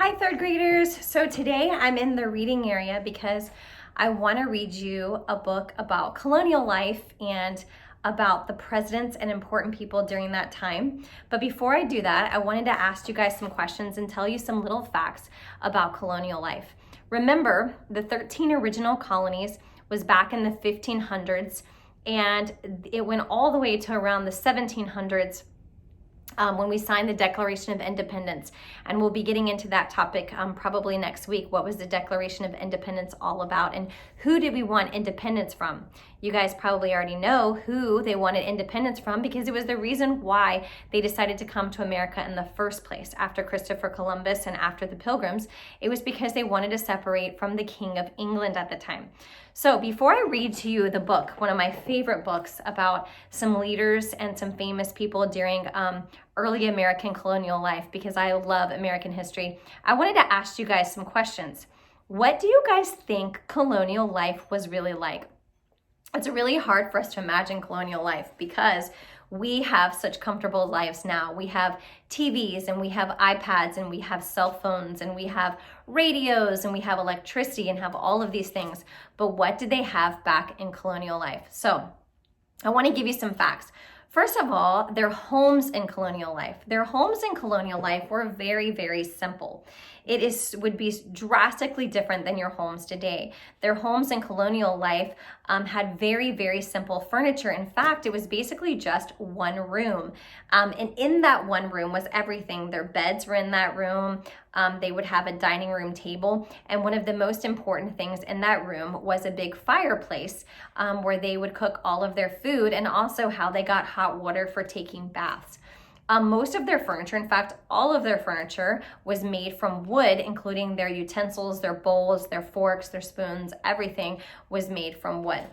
Hi, third graders. So today I'm in the reading area because I want to read you a book about colonial life and about the presidents and important people during that time. But before I do that, I wanted to ask you guys some questions and tell you some little facts about colonial life. Remember, the 13 original colonies was back in the 1500s, and it went all the way to around the 1700s when we signed the Declaration of Independence. And we'll be getting into that topic probably next week. What was the Declaration of Independence all about, and who did we want independence from? You guys probably already know who they wanted independence from, because it was the reason why they decided to come to America in the first place after Christopher Columbus and after the Pilgrims. It was because they wanted to separate from the King of England at the time. So before I read to you the book, one of my favorite books about some leaders and some famous people during early American colonial life, because I love American history, I wanted to ask you guys some questions. What do you guys think colonial life was really like? It's really hard for us to imagine colonial life because we have such comfortable lives now. We have TVs and we have iPads and we have cell phones and we have radios and we have electricity and have all of these things. But what did they have back in colonial life? So I want to give you some facts. First of all, their homes in colonial life. Their homes in colonial life were very, very simple. Would be drastically different than your homes today. Their homes in colonial life had very, very simple furniture. In fact, it was basically just one room. And in that one room was everything. Their beds were in that room. They would have a dining room table. And one of the most important things in that room was a big fireplace where they would cook all of their food, and also how they got hot water for taking baths. Most of their furniture, in fact, all of their furniture was made from wood, including their utensils, their bowls, their forks, their spoons, everything was made from wood.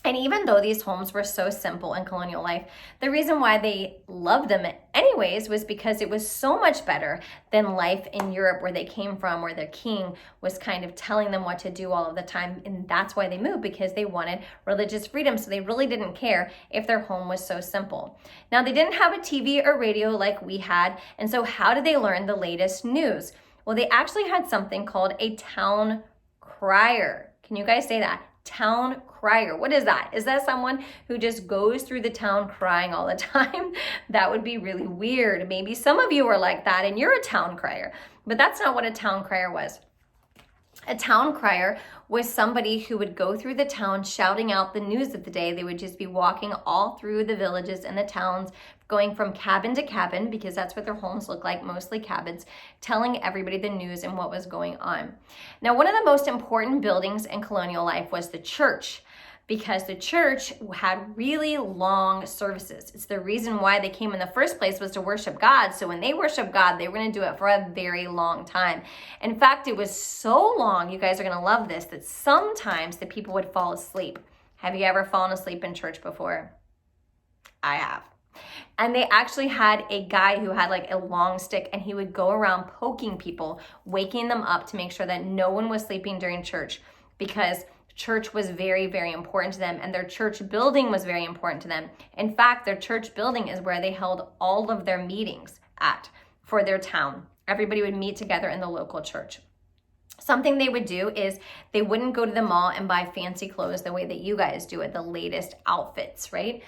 And even though these homes were so simple in colonial life, the reason why they loved them anyways was because it was so much better than life in Europe where they came from, where their king was kind of telling them what to do all of the time. And that's why they moved, because they wanted religious freedom. So they really didn't care if their home was so simple. Now, they didn't have a TV or radio like we had. And so how did they learn the latest news? Well, they actually had something called a town crier. Can you guys say that? Town crier. What is that? Is that someone who just goes through the town crying all the time? That would be really weird. Maybe some of you are like that and you're a town crier, but that's not what a town crier was. A town crier was somebody who would go through the town shouting out the news of the day. They would just be walking all through the villages and the towns, going from cabin to cabin, because that's what their homes look like, mostly cabins, telling everybody the news and what was going on. Now, one of the most important buildings in colonial life was the church, because the church had really long services. It's the reason why they came in the first place, was to worship God. So when they worship God, they were going to do it for a very long time. In fact, it was so long, you guys are going to love this, that sometimes the people would fall asleep. Have you ever fallen asleep in church before? I have. And they actually had a guy who had like a long stick, and he would go around poking people, waking them up to make sure that no one was sleeping during church, because church was very, very important to them, and their church building was very important to them. In fact, their church building is where they held all of their meetings at for their town. Everybody would meet together in the local church. Something they would do is they wouldn't go to the mall and buy fancy clothes the way that you guys do it, the latest outfits, right?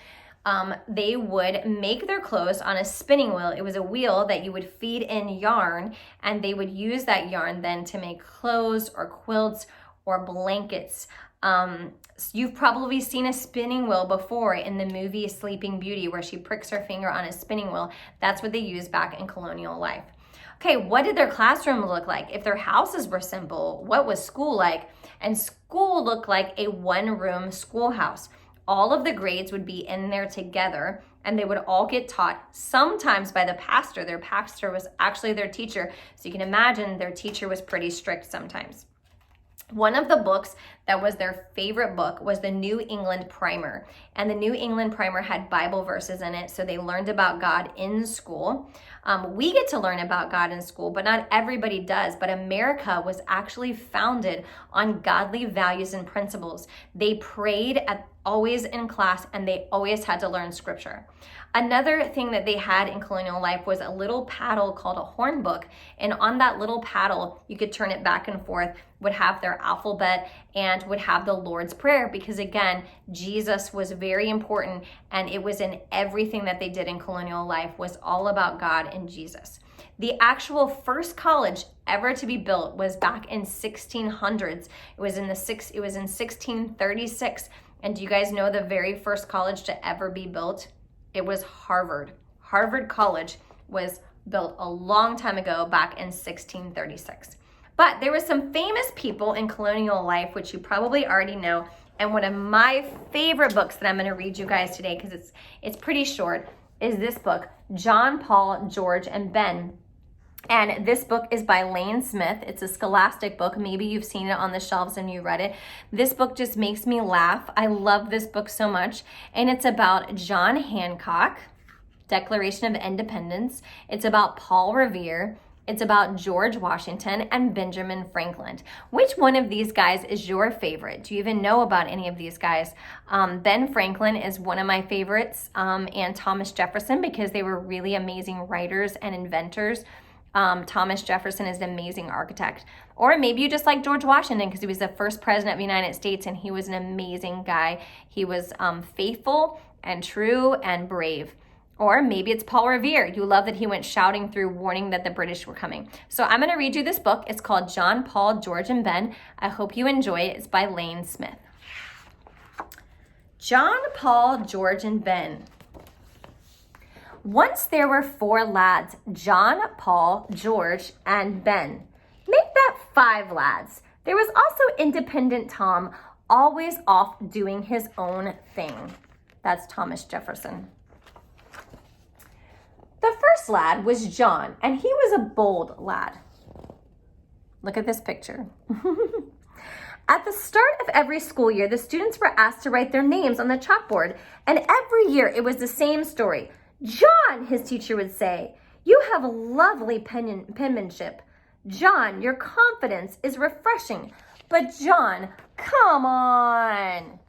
They would make their clothes on a spinning wheel. It was a wheel that you would feed in yarn, and they would use that yarn then to make clothes or quilts or blankets. You've probably seen a spinning wheel before in the movie Sleeping Beauty, where she pricks her finger on a spinning wheel. That's what they used back in colonial life. Okay, what did their classroom look like? If their houses were simple, what was school like? And school looked like a one-room schoolhouse. All of the grades would be in there together, and they would all get taught sometimes by the pastor. Their pastor was actually their teacher. So you can imagine their teacher was pretty strict sometimes. One of the books that was their favorite book was the New England Primer. And the New England Primer had Bible verses in it, so they learned about God in school. We get to learn about God in school, but not everybody does. But America was actually founded on godly values and principles. They prayed always in class, and they always had to learn scripture. Another thing that they had in colonial life was a little paddle called a horn book. And on that little paddle, you could turn it back and forth, would have their alphabet and would have the Lord's Prayer, because again, Jesus was very important, and it was in everything that they did in colonial life was all about God and Jesus. The actual first college ever to be built was back in 1600s. It was in 1636. And do you guys know the very first college to ever be built? It was Harvard. Harvard College was built a long time ago, back in 1636. But there were some famous people in colonial life, which you probably already know. And one of my favorite books that I'm going to read you guys today, because it's pretty short, is this book, John, Paul, George, and Ben. And this book is by Lane Smith. It's a scholastic book. Maybe you've seen it on the shelves and you read it. This book just makes me laugh. I love this book so much. And it's about John Hancock, Declaration of Independence. It's about Paul Revere. It's about George Washington and Benjamin Franklin. Which one of these guys is your favorite? Do you even know about any of these guys? Ben Franklin is one of my favorites, and Thomas Jefferson, because they were really amazing writers and inventors. Thomas Jefferson is an amazing architect. Or maybe you just like George Washington because he was the first president of the United States, and he was an amazing guy. He was faithful and true and brave. Or maybe it's Paul Revere. You love that he went shouting through, warning that the British were coming. So I'm going to read you this book. It's called John, Paul, George, and Ben. I hope you enjoy it. It's by Lane Smith. John, Paul, George, and Ben. Once there were 4 lads, John, Paul, George, and Ben. Make that 5 lads. There was also independent Tom, always off doing his own thing. That's Thomas Jefferson. The first lad was John, and he was a bold lad. Look at this picture. At the start of every school year, the students were asked to write their names on the chalkboard, and every year it was the same story. John, his teacher would say, you have lovely penmanship. John, your confidence is refreshing. But John, come on.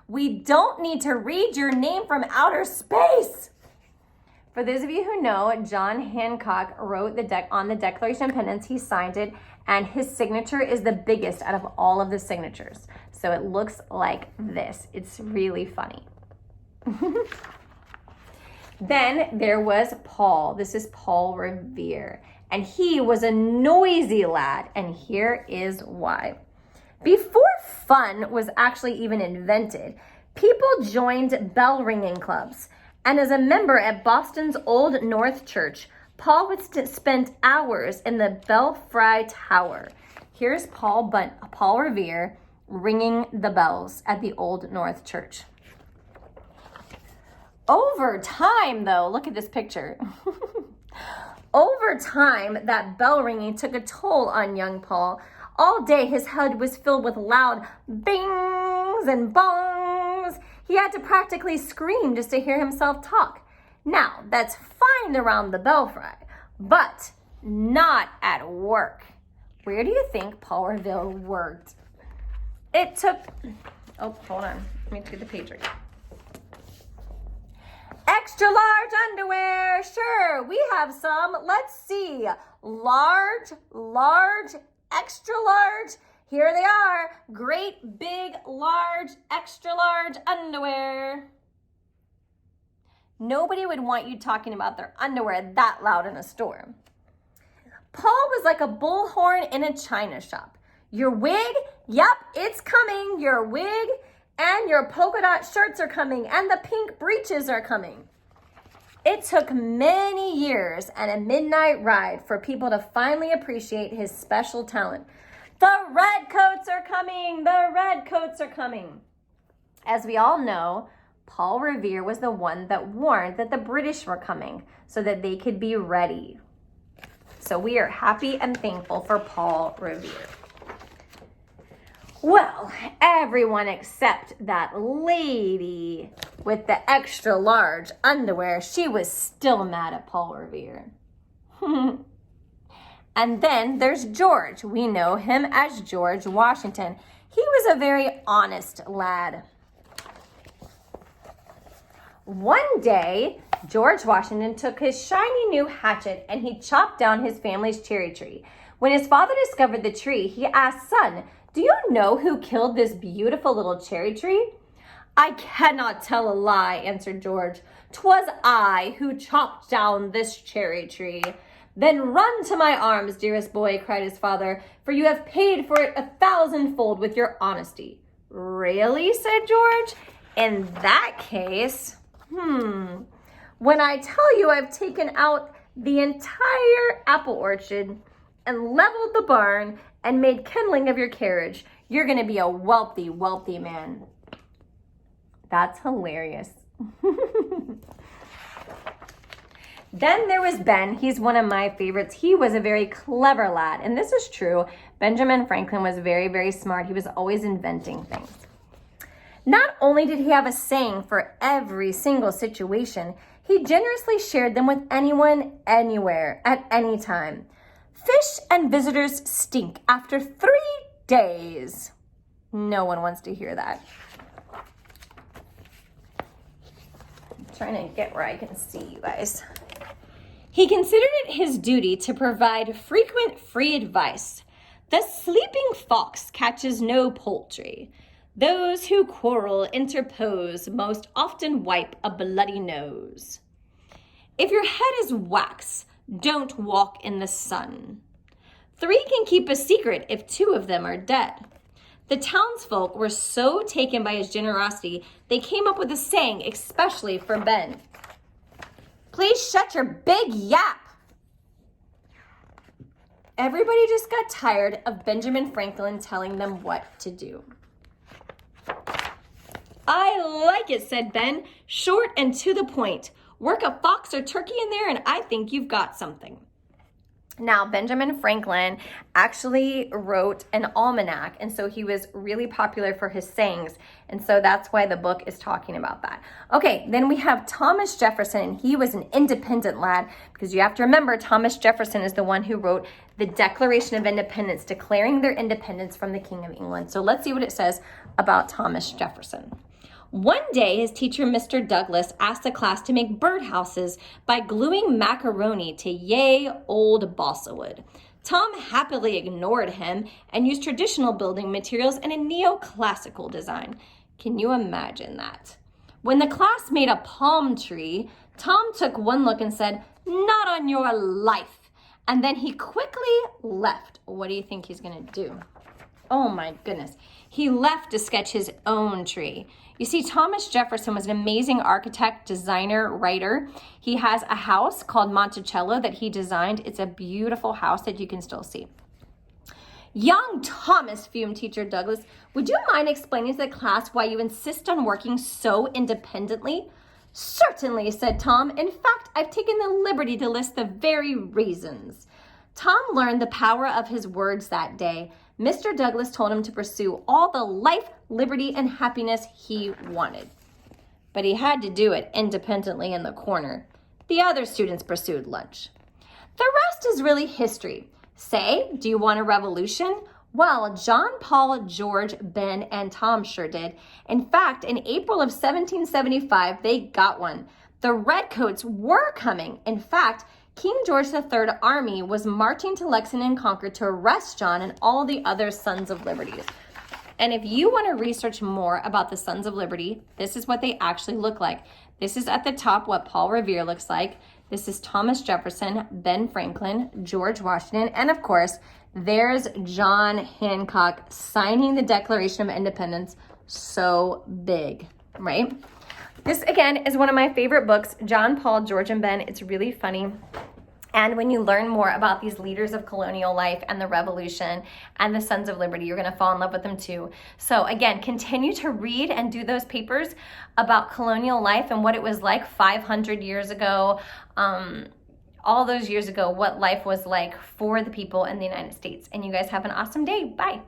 We don't need to read your name from outer space. For those of you who know, John Hancock wrote on the Declaration of Independence. He signed it, and his signature is the biggest out of all of the signatures. So it looks like this. It's really funny. Then there was Paul. This is Paul Revere. And he was a noisy lad. And here is why. Before fun was actually even invented, people joined bell ringing clubs. And as a member at Boston's Old North Church, Paul would spend hours in the Belfry Tower. Here's Paul Revere ringing the bells at the Old North Church. Over time, though, look at this picture. Over time, that bell ringing took a toll on young Paul. All day, his head was filled with loud bings and bongs. He had to practically scream just to hear himself talk. Now, that's fine around the belfry, but not at work. Where do you think Paul Revere worked? It took, hold on. Let me get the page right. Extra large underwear. Sure, we have some. Let's see. Large, extra large. Here they are. Great, big, large, extra large underwear. Nobody would want you talking about their underwear that loud in a store. Paul was like a bullhorn in a china shop. Your wig? Yep, it's coming. Your wig and your polka dot shirts are coming, and the pink breeches are coming. It took many years and a midnight ride for people to finally appreciate his special talent. The red coats are coming. The red coats are coming. As we all know, Paul Revere was the one that warned that the British were coming so that they could be ready. So we are happy and thankful for Paul Revere. Well, everyone except that lady with the extra large underwear, she was still mad at Paul Revere. And then there's George. We know him as George Washington. He was a very honest lad. One day, George Washington took his shiny new hatchet and he chopped down his family's cherry tree. When his father discovered the tree, he asked, "Son, do you know who killed this beautiful little cherry tree?" "I cannot tell a lie," answered George. "'Twas I who chopped down this cherry tree." "Then run to my arms, dearest boy," cried his father, "for you have paid for it 1,000-fold with your honesty." "Really?" said George. "In that case, when I tell you I've taken out the entire apple orchard and leveled the barn and made kindling of your carriage, you're going to be a wealthy, wealthy man." That's hilarious. Then there was Ben. He's one of my favorites. He was a very clever lad. And this is true. Benjamin Franklin was very, very smart. He was always inventing things. Not only did he have a saying for every single situation, he generously shared them with anyone, anywhere, at any time. "Fish and visitors stink after 3 days." No one wants to hear that. I'm trying to get where I can see you guys. He considered it his duty to provide frequent free advice. "The sleeping fox catches no poultry. Those who quarrel interpose most often wipe a bloody nose. If your head is wax, don't walk in the sun. 3 can keep a secret if 2 of them are dead." The townsfolk were so taken by his generosity, they came up with a saying especially for Ben. "Please shut your big yap." Everybody just got tired of Benjamin Franklin telling them what to do. "I like it," said Ben, "short and to the point. Work a fox or turkey in there and I think you've got something." Now, Benjamin Franklin actually wrote an almanac, and so he was really popular for his sayings, and so that's why the book is talking about that. Okay, then we have Thomas Jefferson, and he was an independent lad, because you have to remember Thomas Jefferson is the one who wrote the Declaration of Independence, declaring their independence from the King of England. So let's see what it says about Thomas Jefferson. One day, his teacher, Mr. Douglas, asked the class to make birdhouses by gluing macaroni to ye old balsa wood. Tom happily ignored him and used traditional building materials and a neoclassical design. Can you imagine that? When the class made a palm tree, Tom took one look and said, "Not on your life." And then he quickly left. What do you think he's going to do? Oh my goodness. He left to sketch his own tree. You see, Thomas Jefferson was an amazing architect, designer, writer. He has a house called Monticello that he designed. It's a beautiful house that you can still see. "Young Thomas," fumed Teacher Douglas, "would you mind explaining to the class why you insist on working so independently?" "Certainly," said Tom. "In fact, I've taken the liberty to list the very reasons." Tom learned the power of his words that day. Mr. Douglas told him to pursue all the life, liberty, and happiness he wanted. But he had to do it independently in the corner. The other students pursued lunch. The rest is really history. Say, do you want a revolution? Well, John, Paul, George, Ben, and Tom sure did. In fact, in April of 1775, they got one. The Redcoats were coming. In fact, King George III army was marching to Lexington and Concord to arrest John and all the other Sons of Liberty. And if you want to research more about the Sons of Liberty, this is what they actually look like. This is at the top what Paul Revere looks like. This is Thomas Jefferson, Ben Franklin, George Washington, and of course, there's John Hancock signing the Declaration of Independence. So big, right? This, again, is one of my favorite books, John, Paul, George, and Ben. It's really funny. And when you learn more about these leaders of colonial life and the Revolution and the Sons of Liberty, you're going to fall in love with them too. So again, continue to read and do those papers about colonial life and what it was like 500 years ago, all those years ago, what life was like for the people in the United States. And you guys have an awesome day. Bye.